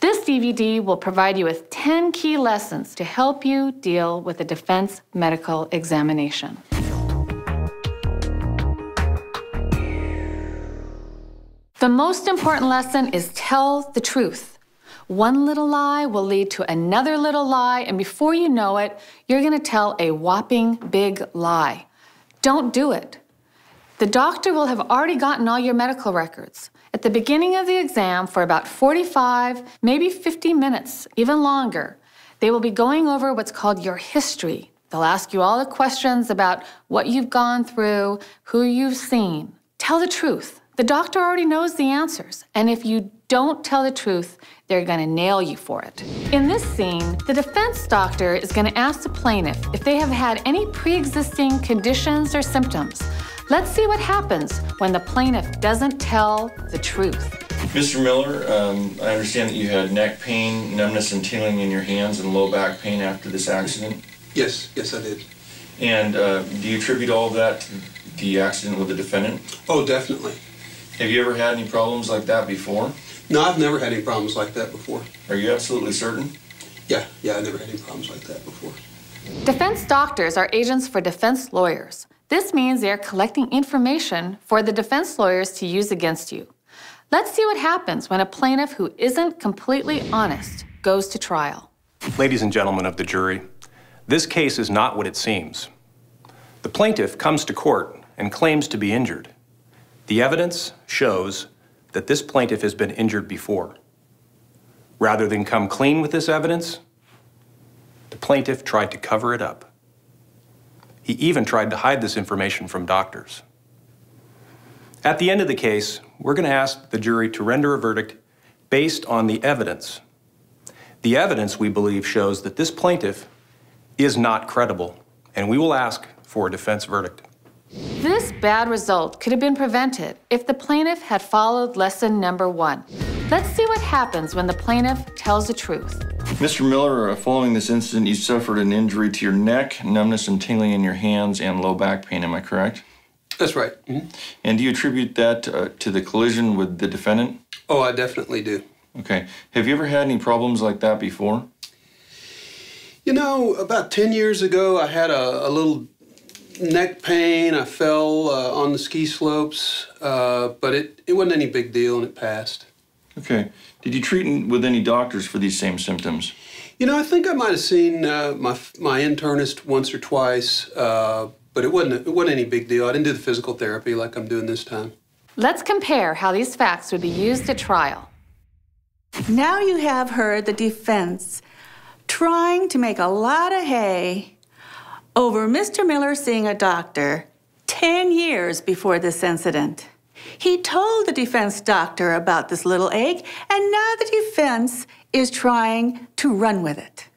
This DVD will provide you with 10 key lessons to help you deal with a defense medical examination. The most important lesson is tell the truth. One little lie will lead to another little lie, and before you know it, you're going to tell a whopping big lie. Don't do it. The doctor will have already gotten all your medical records. At the beginning of the exam, for about 45, maybe 50 minutes, even longer, they will be going over what's called your history. They'll ask you all the questions about what you've gone through, who you've seen. Tell the truth. The doctor already knows the answers, and if you don't tell the truth, they're going to nail you for it. In this scene, the defense doctor is going to ask the plaintiff if they have had any pre-existing conditions or symptoms. Let's see what happens when the plaintiff doesn't tell the truth. Mr. Miller, I understand that you had neck pain, numbness and tingling in your hands, and low back pain after this accident? Yes, I did. And do you attribute all of that to the accident with the defendant? Oh, definitely. Have you ever had any problems like that before? No, I've never had any problems like that before. Are you absolutely certain? Yeah, I never had any problems like that before. Defense doctors are agents for defense lawyers. This means they are collecting information for the defense lawyers to use against you. Let's see what happens when a plaintiff who isn't completely honest goes to trial. Ladies and gentlemen of the jury, this case is not what it seems. The plaintiff comes to court and claims to be injured. The evidence shows that this plaintiff has been injured before. Rather than come clean with this evidence, the plaintiff tried to cover it up. He even tried to hide this information from doctors. At the end of the case, we're going to ask the jury to render a verdict based on the evidence. The evidence, we believe, shows that this plaintiff is not credible, and we will ask for a defense verdict. This bad result could have been prevented if the plaintiff had followed lesson number 1. Let's see what happens when the plaintiff tells the truth. Mr. Miller, following this incident, you suffered an injury to your neck, numbness and tingling in your hands, and low back pain, am I correct? That's right. Mm-hmm. And do you attribute that to the collision with the defendant? Oh, I definitely do. Okay. Have you ever had any problems like that before? You know, about 10 years ago, I had a little neck pain. I fell on the ski slopes, but it wasn't any big deal, and it passed. Okay. Did you treat with any doctors for these same symptoms? You know, I think I might have seen my internist once or twice, but it wasn't any big deal. I didn't do the physical therapy like I'm doing this time. Let's compare how these facts would be used at trial. Now you have heard the defense trying to make a lot of hay over Mr. Miller seeing a doctor 10 years before this incident. He told the defense doctor about this little ache, and now the defense is trying to run with it.